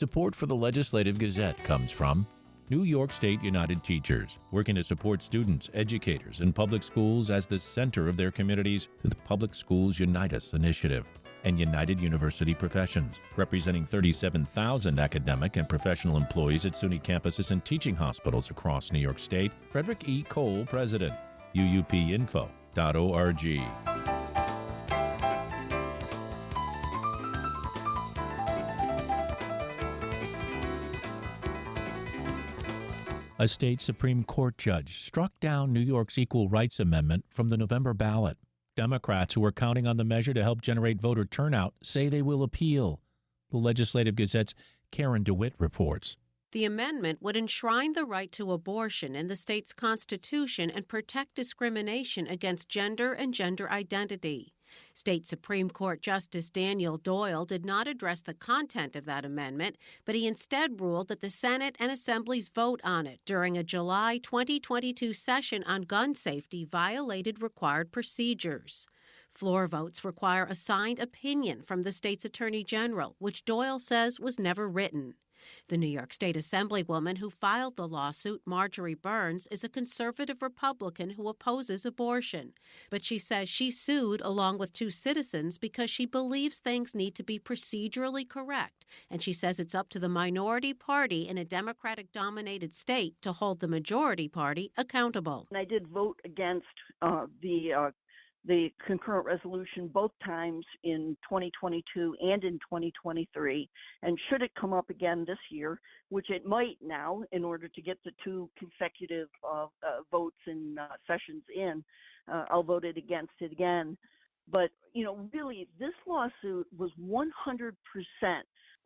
Support for the Legislative Gazette comes from New York State United Teachers, working to support students, educators, and public schools as the center of their communities through the Public Schools Unite Us initiative, and United University Professions, representing 37,000 academic and professional employees at SUNY campuses and teaching hospitals across New York State. Frederick E. Cole, President, uupinfo.org. A state Supreme Court judge struck down New York's Equal Rights Amendment from the November ballot. Democrats who are counting on the measure to help generate voter turnout say they will appeal. The Legislative Gazette's Karen DeWitt reports. The amendment would enshrine the right to abortion in the state's constitution and protect discrimination against gender and gender identity. State Supreme Court Justice Daniel Doyle did not address the content of that amendment, but he instead ruled that the Senate and Assembly's vote on it during a July 2022 session on gun safety violated required procedures. Floor votes require a signed opinion from the state's Attorney General, which Doyle says was never written. The New York State Assemblywoman who filed the lawsuit, Marjorie Burns, is a conservative Republican who opposes abortion. But she says she sued along with two citizens because she believes things need to be procedurally correct. And she says it's up to the minority party in a Democratic-dominated state to hold the majority party accountable. I did vote against the concurrent resolution both times in 2022 and in 2023. And should it come up again this year, which it might now in order to get the two consecutive votes and sessions in, I'll vote it against it again. But, really, this lawsuit was 100%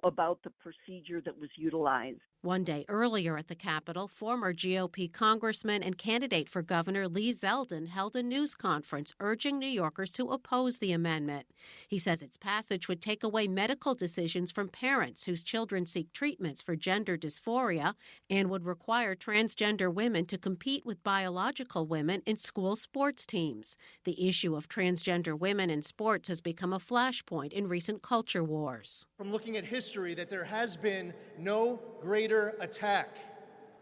about the procedure that was utilized. One day earlier at the Capitol, former GOP congressman and candidate for governor Lee Zeldin held a news conference urging New Yorkers to oppose the amendment. He says its passage would take away medical decisions from parents whose children seek treatments for gender dysphoria and would require transgender women to compete with biological women in school sports teams. The issue of transgender women in sports has become a flashpoint in recent culture wars. From looking at history, that there has been no greater attack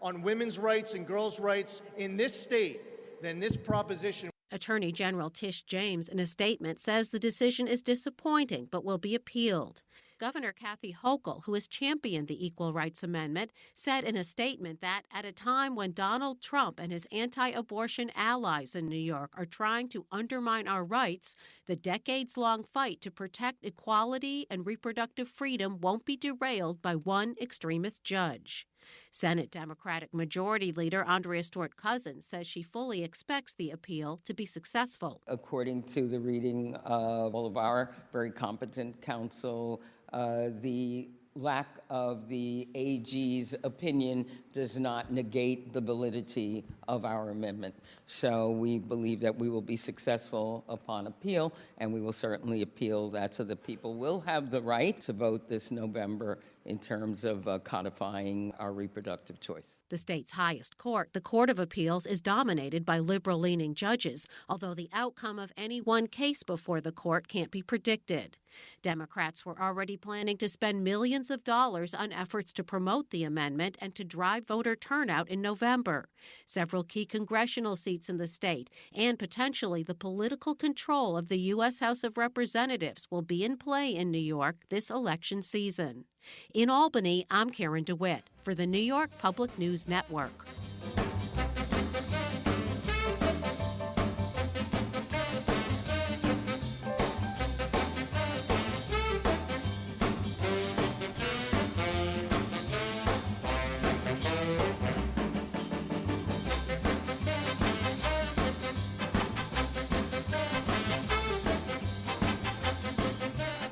on women's rights and girls' rights in this state than this proposition. Attorney General Tish James, in a statement, says the decision is disappointing but will be appealed. Governor Kathy Hochul, who has championed the Equal Rights Amendment, said in a statement that at a time when Donald Trump and his anti-abortion allies in New York are trying to undermine our rights, the decades-long fight to protect equality and reproductive freedom won't be derailed by one extremist judge. Senate Democratic Majority Leader Andrea Stewart-Cousins says she fully expects the appeal to be successful. According to the reading of all of our very competent counsel, the lack of the AG's opinion does not negate the validity of our amendment. So we believe that we will be successful upon appeal, and we will certainly appeal that so that people will have the right to vote this November in terms of codifying our reproductive choice. The state's highest court, the Court of Appeals, is dominated by liberal-leaning judges, although the outcome of any one case before the court can't be predicted. Democrats were already planning to spend millions of dollars on efforts to promote the amendment and to drive voter turnout in November. Several key congressional seats in the state and potentially the political control of the U.S. House of Representatives will be in play in New York this election season. In Albany, I'm Karen DeWitt for the New York Public News Network.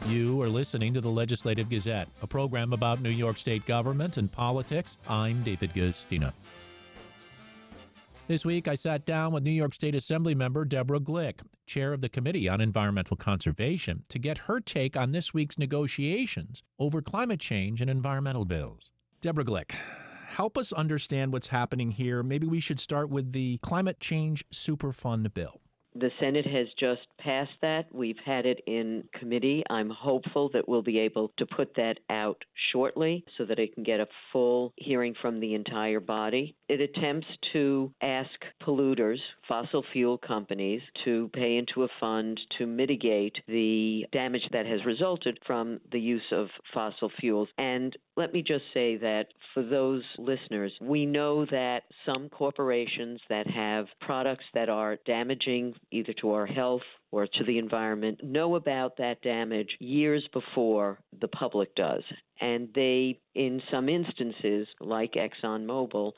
You are listening to the Legislative Gazette, a program about New York State government and politics. I'm David Gustina. This week, I sat down with New York State Assembly member Deborah Glick, chair of the Committee on Environmental Conservation, to get her take on this week's negotiations over climate change and environmental bills. Deborah Glick, help us understand what's happening here. Maybe we should start with the Climate Change Superfund bill. The Senate has just passed that. We've had it in committee. I'm hopeful that we'll be able to put that out shortly so that it can get a full hearing from the entire body. It attempts to ask polluters, fossil fuel companies, to pay into a fund to mitigate the damage that has resulted from the use of fossil fuels. And let me just say that for those listeners, we know that some corporations that have products that are damaging either to our health or to the environment know about that damage years before the public does. And they, in some instances, like ExxonMobil,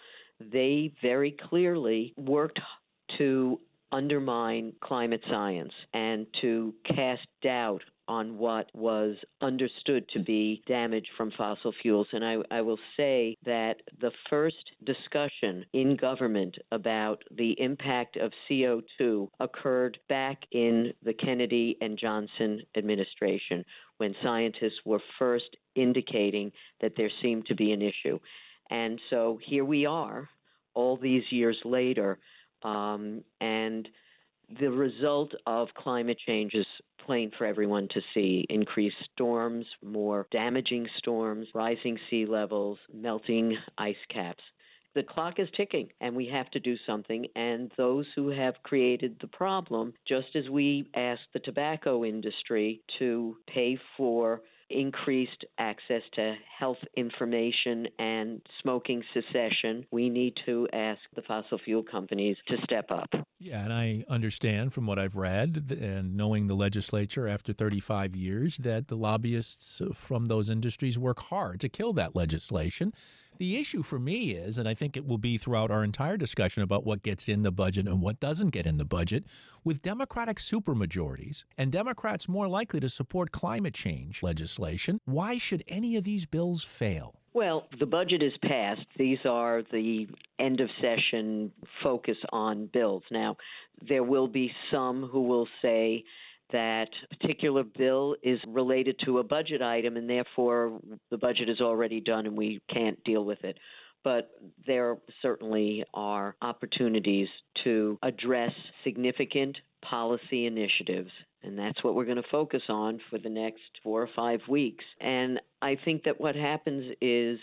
they very clearly worked to undermine climate science and to cast doubt on what was understood to be damage from fossil fuels. And I will say that the first discussion in government about the impact of CO2 occurred back in the Kennedy and Johnson administration, when scientists were first indicating that there seemed to be an issue. And so here we are, all these years later, and the result of climate change is plain for everyone to see. Increased storms, more damaging storms, rising sea levels, melting ice caps. The clock is ticking, and we have to do something. And those who have created the problem, just as we asked the tobacco industry to pay for increased access to health information and smoking cessation, we need to ask the fossil fuel companies to step up. Yeah, and I understand from what I've read and knowing the legislature after 35 years that the lobbyists from those industries work hard to kill that legislation. The issue for me is, and I think it will be throughout our entire discussion about what gets in the budget and what doesn't get in the budget, with Democratic supermajorities and Democrats more likely to support climate change legislation, why should any of these bills fail? Well, the budget is passed. These are the end of session focus on bills. Now, there will be some who will say that a particular bill is related to a budget item and therefore the budget is already done and we can't deal with it. But there certainly are opportunities to address significant policy initiatives, and that's what we're going to focus on for the next 4 or 5 weeks. And I think that what happens is,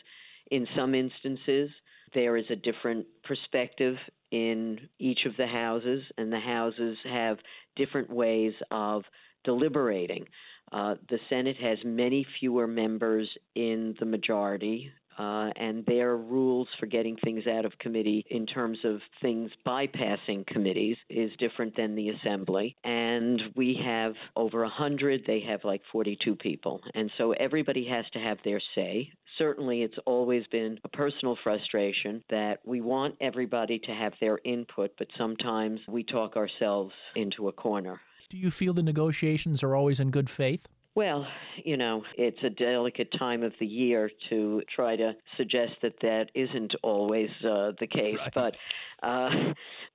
in some instances, there is a different perspective in each of the houses, and the houses have different ways of deliberating. The Senate has many fewer members in the majority, and their rules for getting things out of committee in terms of things bypassing committees is different than the Assembly. And we have over 100, they have like 42 people. And so everybody has to have their say. Certainly, it's always been a personal frustration that we want everybody to have their input, but sometimes we talk ourselves into a corner. Do you feel the negotiations are always in good faith? Well, you know, it's a delicate time of the year to try to suggest that that isn't always the case. Right. But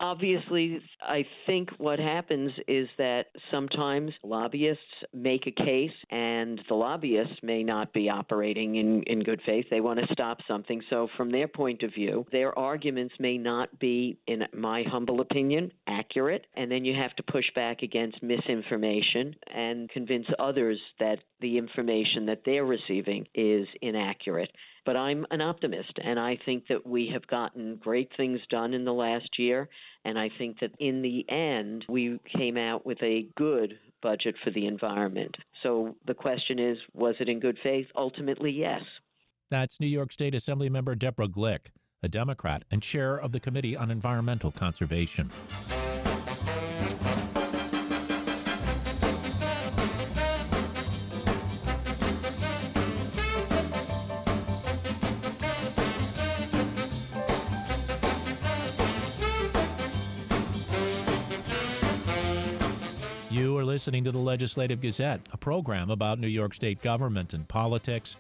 obviously, I think what happens is that sometimes lobbyists make a case, and the lobbyists may not be operating in good faith. They want to stop something. So from their point of view, their arguments may not be, in my humble opinion, accurate. And then you have to push back against misinformation and convince others that the information that they're receiving is inaccurate. But I'm an optimist, and I think that we have gotten great things done in the last year, and I think that in the end, we came out with a good budget for the environment. So the question is, was it in good faith? Ultimately, yes. That's New York State Assemblymember Deborah Glick, a Democrat and chair of the Committee on Environmental Conservation. You are listening to the Legislative Gazette, a program about New York State government and politics.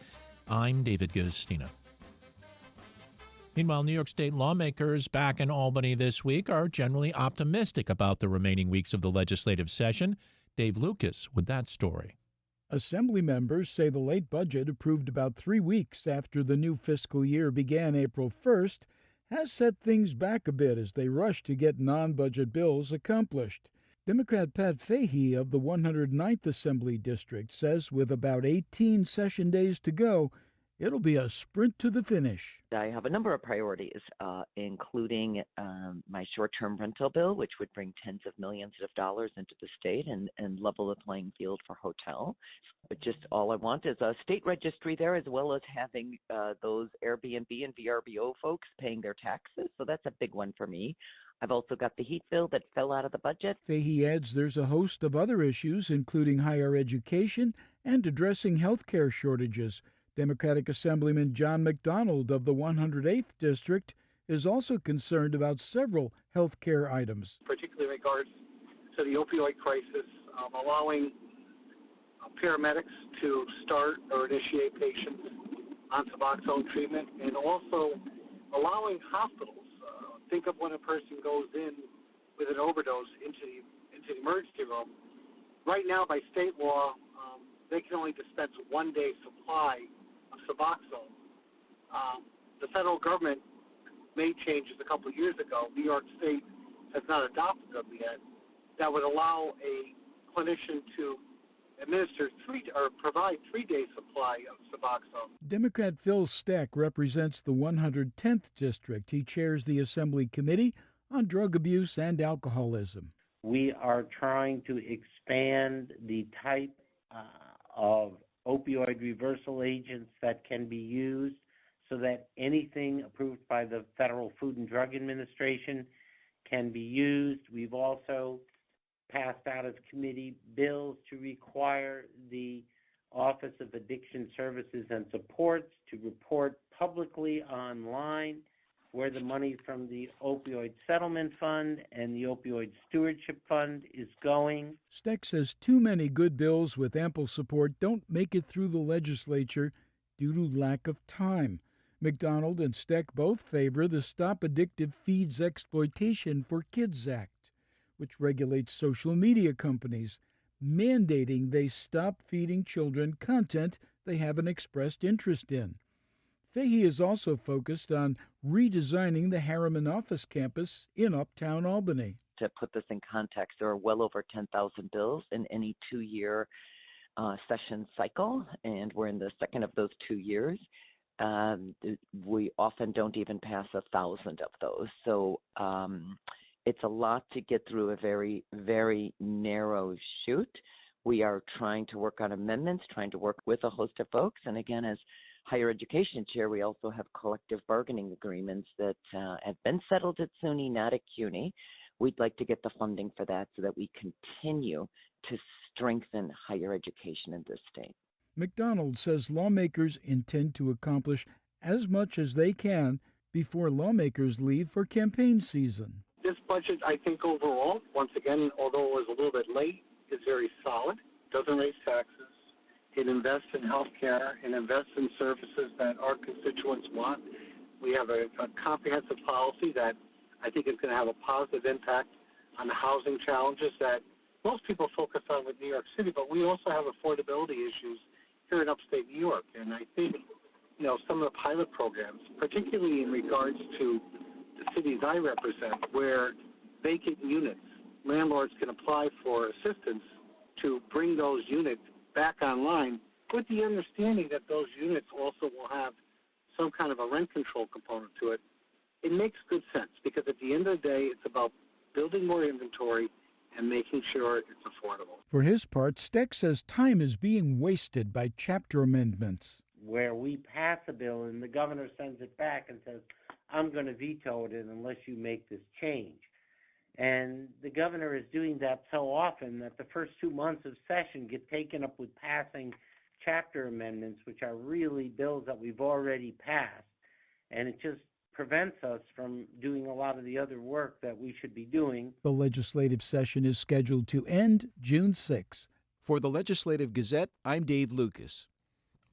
I'm David Gustina. Meanwhile, New York State lawmakers back in Albany this week are generally optimistic about the remaining weeks of the legislative session. Dave Lucas with that story. Assembly members say the late budget, approved about 3 weeks after the new fiscal year began April 1st, has set things back a bit as they rush to get non-budget bills accomplished. Democrat Pat Fahey of the 109th Assembly District says with about 18 session days to go, it'll be a sprint to the finish. I have a number of priorities, including my short-term rental bill, which would bring tens of millions of dollars into the state and level the playing field for hotels. But just all I want is a state registry there, as well as having those Airbnb and VRBO folks paying their taxes. So that's a big one for me. I've also got the heat bill that fell out of the budget. Fahey adds there's a host of other issues, including higher education and addressing health care shortages. Democratic Assemblyman John McDonald of the 108th District is also concerned about several health care items. Particularly in regards to the opioid crisis, allowing paramedics to start or initiate patients on Suboxone treatment, and also allowing hospitals. Think of when a person goes in with an overdose into the emergency room. Right now, by state law, they can only dispense 1 day supply of Suboxone. The federal government made changes a couple of years ago. New York State has not adopted them yet. That would allow a clinician to administer provide 3 day supply of Suboxone. Democrat Phil Steck represents the 110th District. He chairs the Assembly Committee on Drug Abuse and Alcoholism. We are trying to expand the type of opioid reversal agents that can be used so that anything approved by the Federal Food and Drug Administration can be used. We've also passed out of committee bills to require the Office of Addiction Services and Supports to report publicly online where the money from the Opioid Settlement Fund and the Opioid Stewardship Fund is going. Steck says too many good bills with ample support don't make it through the legislature due to lack of time. McDonald and Steck both favor the Stop Addictive Feeds Exploitation for Kids Act, which regulates social media companies, mandating they stop feeding children content they haven't expressed interest in. Fahey is also focused on redesigning the Harriman office campus in Uptown Albany. To put this in context, there are well over 10,000 bills in any 2-year session cycle, and we're in the second of those 2 years. We often don't even pass 1,000 of those. So it's a lot to get through a very, very narrow chute. We are trying to work on amendments, trying to work with a host of folks. And again, as higher education chair, we also have collective bargaining agreements that have been settled at SUNY, not at CUNY. We'd like to get the funding for that so that we continue to strengthen higher education in this state. McDonald says lawmakers intend to accomplish as much as they can before lawmakers leave for campaign season. This budget, I think overall, once again, although it was a little bit late, is very solid. Doesn't raise taxes. It invests in health care and invests in services that our constituents want. We have a comprehensive policy that I think is going to have a positive impact on the housing challenges that most people focus on with New York City, but we also have affordability issues here in upstate New York. And I think, some of the pilot programs, particularly in regards to the cities I represent, where vacant units, landlords can apply for assistance to bring those units back online with the understanding that those units also will have some kind of a rent control component to it. It makes good sense because at the end of the day, it's about building more inventory and making sure it's affordable. For his part, Steck says time is being wasted by chapter amendments. Where we pass a bill and the governor sends it back and says, I'm going to veto it unless you make this change. And the governor is doing that so often that the first 2 months of session get taken up with passing chapter amendments, which are really bills that we've already passed. And it just prevents us from doing a lot of the other work that we should be doing. The legislative session is scheduled to end June 6. For the Legislative Gazette, I'm Dave Lucas.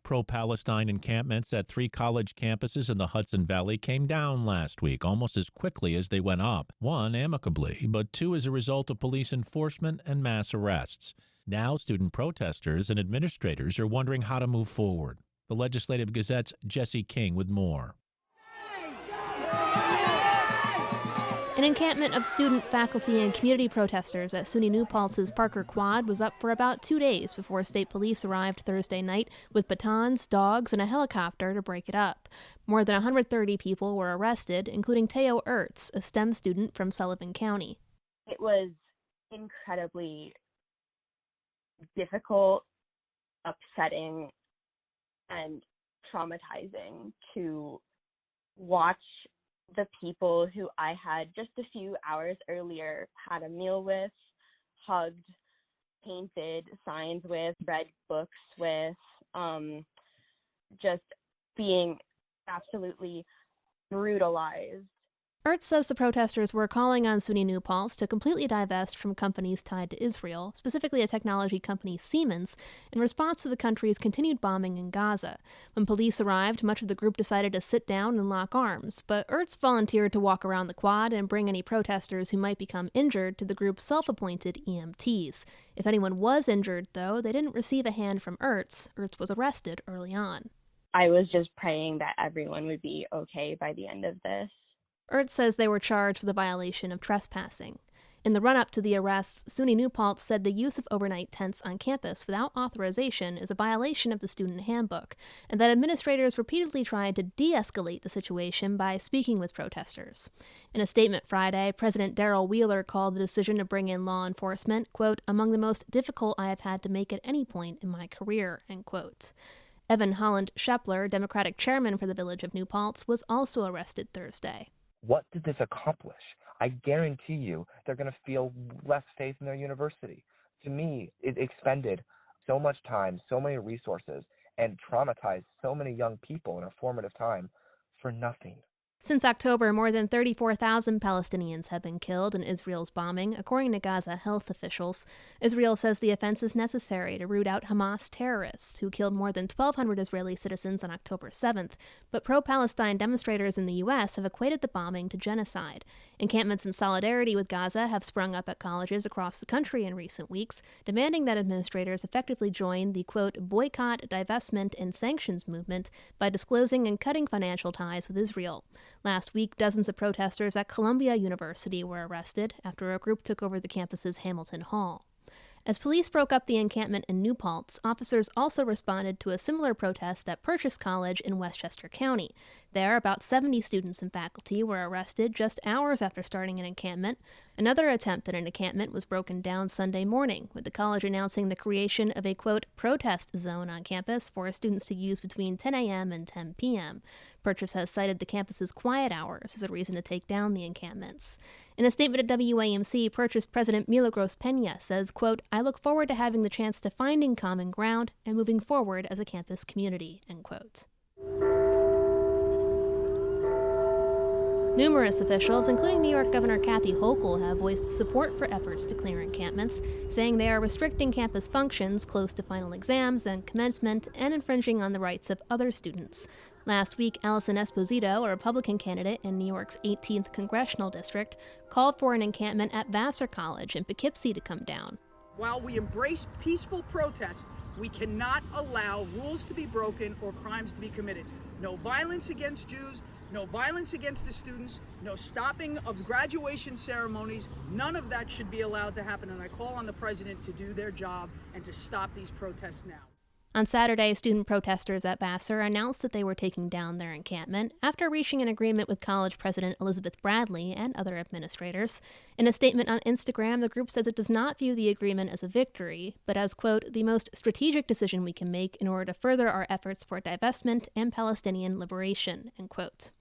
Pro-Palestine encampments at 3 college campuses in the Hudson Valley came down last week almost as quickly as they went up, 1 amicably, but 2 as a result of police enforcement and mass arrests. Now student protesters and administrators are wondering how to move forward. The Legislative Gazette's Jesse King with more. An An encampment of student, faculty, and community protesters at SUNY New Paltz's Parker Quad was up for about 2 days before state police arrived Thursday night with batons, dogs, and a helicopter to break it up. More than 130 people were arrested, including Teo Ertz, a STEM student from Sullivan County. It was incredibly difficult, upsetting, and traumatizing to watch the people who I had just a few hours earlier had a meal with, hugged, painted signs with, read books with, just being absolutely brutalized. Ertz says the protesters were calling on SUNY New Paltz to completely divest from companies tied to Israel, specifically a technology company Siemens, in response to the country's continued bombing in Gaza. When police arrived, much of the group decided to sit down and lock arms, but Ertz volunteered to walk around the quad and bring any protesters who might become injured to the group's self-appointed EMTs. If anyone was injured, though, they didn't receive a hand from Ertz. Ertz was arrested early on. I was just praying that everyone would be okay by the end of this. Ertz says they were charged with a violation of trespassing. In the run-up to the arrests, SUNY New Paltz said the use of overnight tents on campus without authorization is a violation of the student handbook, and that administrators repeatedly tried to de-escalate the situation by speaking with protesters. In a statement Friday, President Darrell Wheeler called the decision to bring in law enforcement, quote, among the most difficult I have had to make at any point in my career, end quote. Evan Holland Shepler, Democratic chairman for the Village of New Paltz, was also arrested Thursday. What did this accomplish? I guarantee you they're going to feel less faith in their university. To me, it expended so much time, so many resources, and traumatized so many young people in a formative time for nothing. Since October, more than 34,000 Palestinians have been killed in Israel's bombing, according to Gaza health officials. Israel says the offense is necessary to root out Hamas terrorists who killed more than 1,200 Israeli citizens on October 7th, but pro-Palestine demonstrators in the U.S. have equated the bombing to genocide. Encampments in solidarity with Gaza have sprung up at colleges across the country in recent weeks, demanding that administrators effectively join the, quote, boycott, divestment, and sanctions movement by disclosing and cutting financial ties with Israel. Last week, dozens of protesters at Columbia University were arrested after a group took over the campus's Hamilton Hall. As police broke up the encampment in New Paltz, officers also responded to a similar protest at Purchase College in Westchester County. There, about 70 students and faculty were arrested just hours after starting an encampment. Another attempt at an encampment was broken down Sunday morning, with the college announcing the creation of a, quote, protest zone on campus for students to use between 10 a.m. and 10 p.m. Purchase has cited the campus's quiet hours as a reason to take down the encampments. In a statement at WAMC, Purchase President Milagros Peña says, quote, I look forward to having the chance to finding common ground and moving forward as a campus community, end quote. Numerous officials, including New York Governor Kathy Hochul, have voiced support for efforts to clear encampments, saying they are restricting campus functions close to final exams and commencement and infringing on the rights of other students. Last week, Allison Esposito, a Republican candidate in New York's 18th congressional district, called for an encampment at Vassar College in Poughkeepsie to come down. While we embrace peaceful protest, we cannot allow rules to be broken or crimes to be committed. No violence against Jews, no violence against the students, no stopping of graduation ceremonies. None of that should be allowed to happen, and I call on the president to do their job and to stop these protests now. On Saturday, student protesters at Vassar announced that they were taking down their encampment after reaching an agreement with college president Elizabeth Bradley and other administrators. In a statement on Instagram, the group says it does not view the agreement as a victory, but as, quote, the most strategic decision we can make in order to further our efforts for divestment and Palestinian liberation, end quote.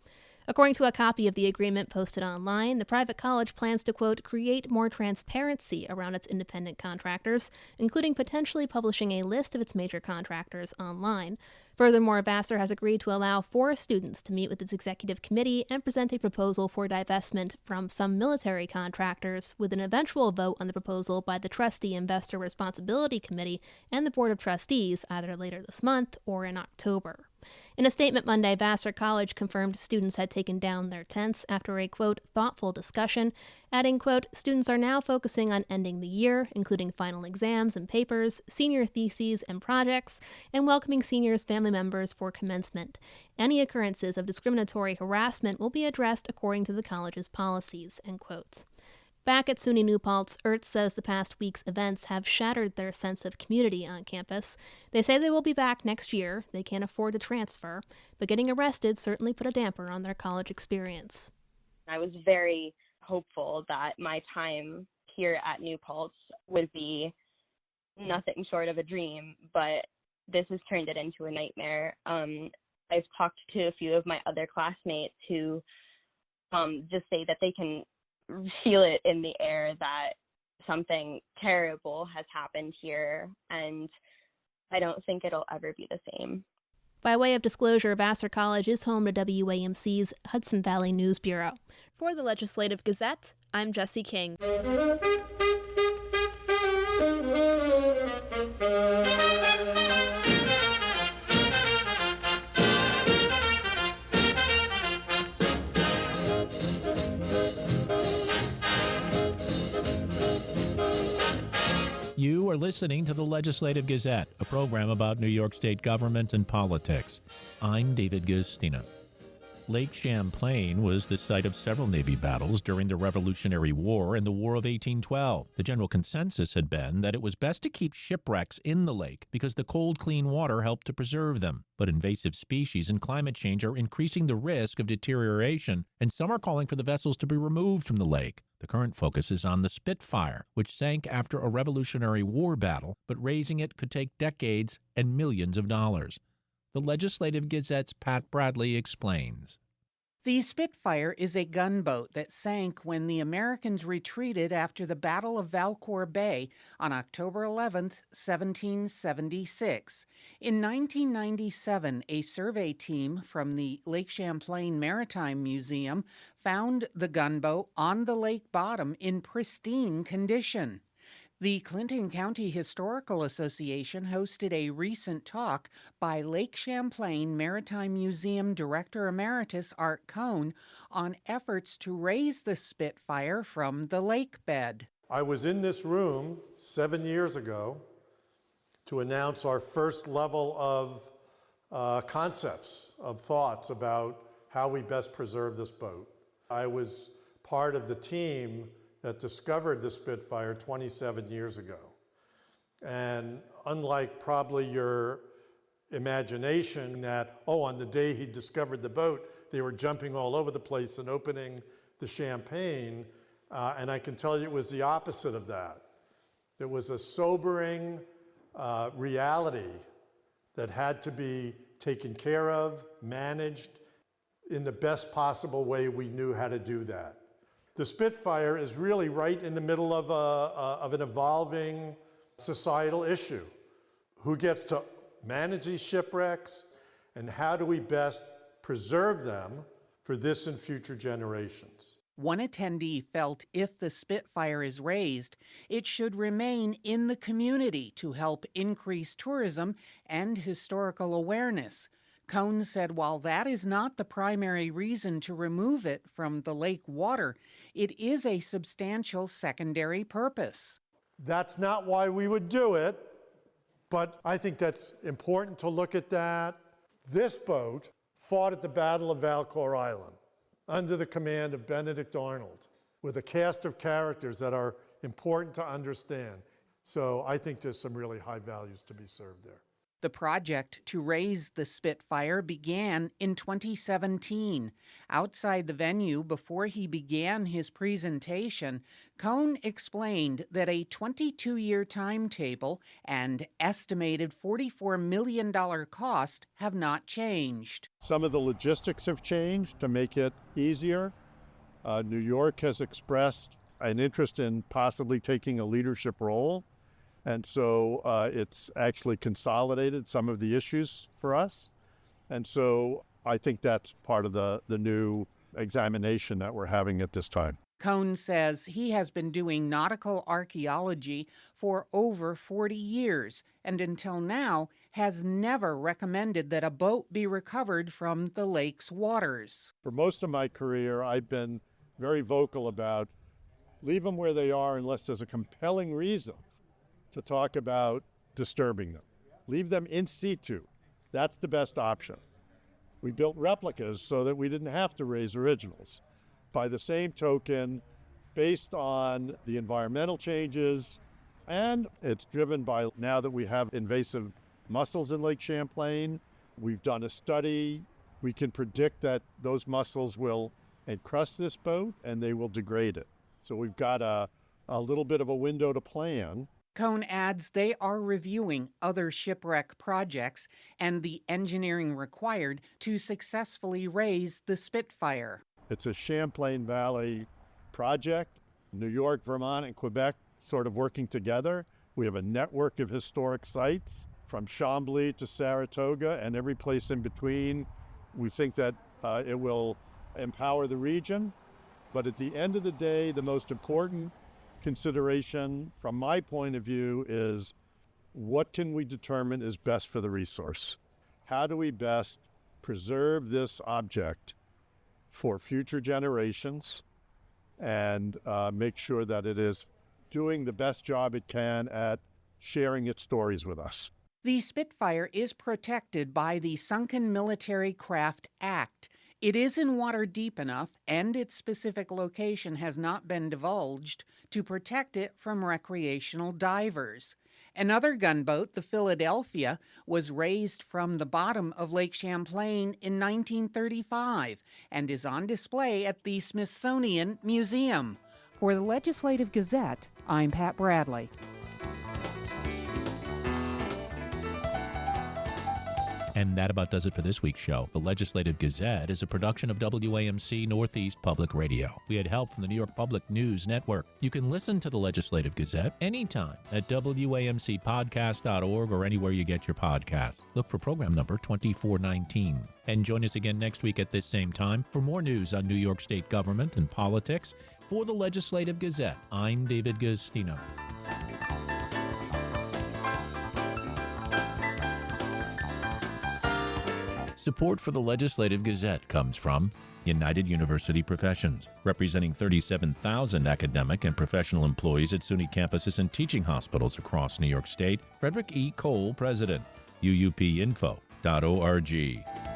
According to a copy of the agreement posted online, the private college plans to, quote, create more transparency around its independent contractors, including potentially publishing a list of its major contractors online. Furthermore, Vassar has agreed to allow 4 students to meet with its executive committee and present a proposal for divestment from some military contractors, with an eventual vote on the proposal by the Trustee Investor Responsibility Committee and the Board of Trustees either later this month or in October. In a statement Monday, Vassar College confirmed students had taken down their tents after a, quote, thoughtful discussion, adding, quote, students are now focusing on ending the year, including final exams and papers, senior theses and projects, and welcoming seniors' family members for commencement. Any occurrences of discriminatory harassment will be addressed according to the college's policies, end quote. Back at SUNY New Paltz, Ertz says the past week's events have shattered their sense of community on campus. They say they will be back next year. They can't afford to transfer, but getting arrested certainly put a damper on their college experience. I was very hopeful that my time here at New Paltz would be nothing short of a dream, but this has turned it into a nightmare. I've talked to a few of my other classmates who just say that they can feel it in the air that something terrible has happened here, and I don't think it'll ever be the same. By way of disclosure, Vassar College is home to WAMC's Hudson Valley News Bureau. For the Legislative Gazette, I'm Jesse King. You are listening to the Legislative Gazette, a program about New York State government and politics. I'm David Gustina. Lake Champlain was the site of several Navy battles during the Revolutionary War and the War of 1812. The general consensus had been that it was best to keep shipwrecks in the lake because the cold, clean water helped to preserve them. But invasive species and climate change are increasing the risk of deterioration, and some are calling for the vessels to be removed from the lake. The current focus is on the Spitfire, which sank after a Revolutionary War battle, but raising it could take decades and millions of dollars. The Legislative Gazette's Pat Bradley explains. The Spitfire is a gunboat that sank when the Americans retreated after the Battle of Valcour Bay on October 11, 1776. In 1997, a survey team from the Lake Champlain Maritime Museum found the gunboat on the lake bottom in pristine condition. The Clinton County Historical Association hosted a recent talk by Lake Champlain Maritime Museum Director Emeritus Art Cohn on efforts to raise the Spitfire from the lake bed. I was in this room 7 years ago to announce our first level of concepts, of thoughts about how we best preserve this boat. I was part of the team that discovered the Spitfire 27 years ago. And unlike probably your imagination that, on the day he discovered the boat, they were jumping all over the place and opening the champagne, and I can tell you it was the opposite of that. It was a sobering reality that had to be taken care of, managed in the best possible way we knew how to do that. The Spitfire is really right in the middle of an evolving societal issue. Who gets to manage these shipwrecks, and how do we best preserve them for this and future generations? One attendee felt if the Spitfire is raised, it should remain in the community to help increase tourism and historical awareness. Cohn said while that is not the primary reason to remove it from the lake water, it is a substantial secondary purpose. That's not why we would do it, but I think that's important to look at that. This boat fought at the Battle of Valcour Island under the command of Benedict Arnold with a cast of characters that are important to understand. So I think there's some really high values to be served there. The project to raise the Spitfire began in 2017. Outside the venue, before he began his presentation, Cohn explained that a 22-year timetable and estimated $44 million cost have not changed. Some of the logistics have changed to make it easier. New York has expressed an interest in possibly taking a leadership role. And so it's actually consolidated some of the issues for us. And so I think that's part of the new examination that we're having at this time. Cohn says he has been doing nautical archaeology for over 40 years and until now has never recommended that a boat be recovered from the lake's waters. For most of my career, I've been very vocal about leave them where they are unless there's a compelling reason to talk about disturbing them. Leave them in situ. That's the best option. We built replicas so that we didn't have to raise originals. By the same token, based on the environmental changes, and it's driven by now that we have invasive mussels in Lake Champlain, we've done a study. We can predict that those mussels will encrust this boat and they will degrade it. So we've got a little bit of a window to plan. Cohn adds they are reviewing other shipwreck projects and the engineering required to successfully raise the Spitfire. It's a Champlain Valley project. New York, Vermont, and Quebec sort of working together. We have a network of historic sites from Chambly to Saratoga and every place in between. We think that it will empower the region. But at the end of the day, the most important consideration from my point of view is what can we determine is best for the resource? How do we best preserve this object for future generations and make sure that it is doing the best job it can at sharing its stories with us? The Spitfire is protected by the Sunken Military Craft Act. It is in water deep enough, and its specific location has not been divulged, to protect it from recreational divers. Another gunboat, the Philadelphia, was raised from the bottom of Lake Champlain in 1935 and is on display at the Smithsonian Museum. For the Legislative Gazette, I'm Pat Bradley. And that about does it for this week's show. The Legislative Gazette is a production of WAMC Northeast Public Radio. We had help from the New York Public News Network. You can listen to the Legislative Gazette anytime at WAMCpodcast.org or anywhere you get your podcasts. Look for program number 2419. And join us again next week at this same time for more news on New York State government and politics. For the Legislative Gazette, I'm David Gustino. Support for the Legislative Gazette comes from United University Professions, representing 37,000 academic and professional employees at SUNY campuses and teaching hospitals across New York State. Frederick E. Cole, President, uupinfo.org.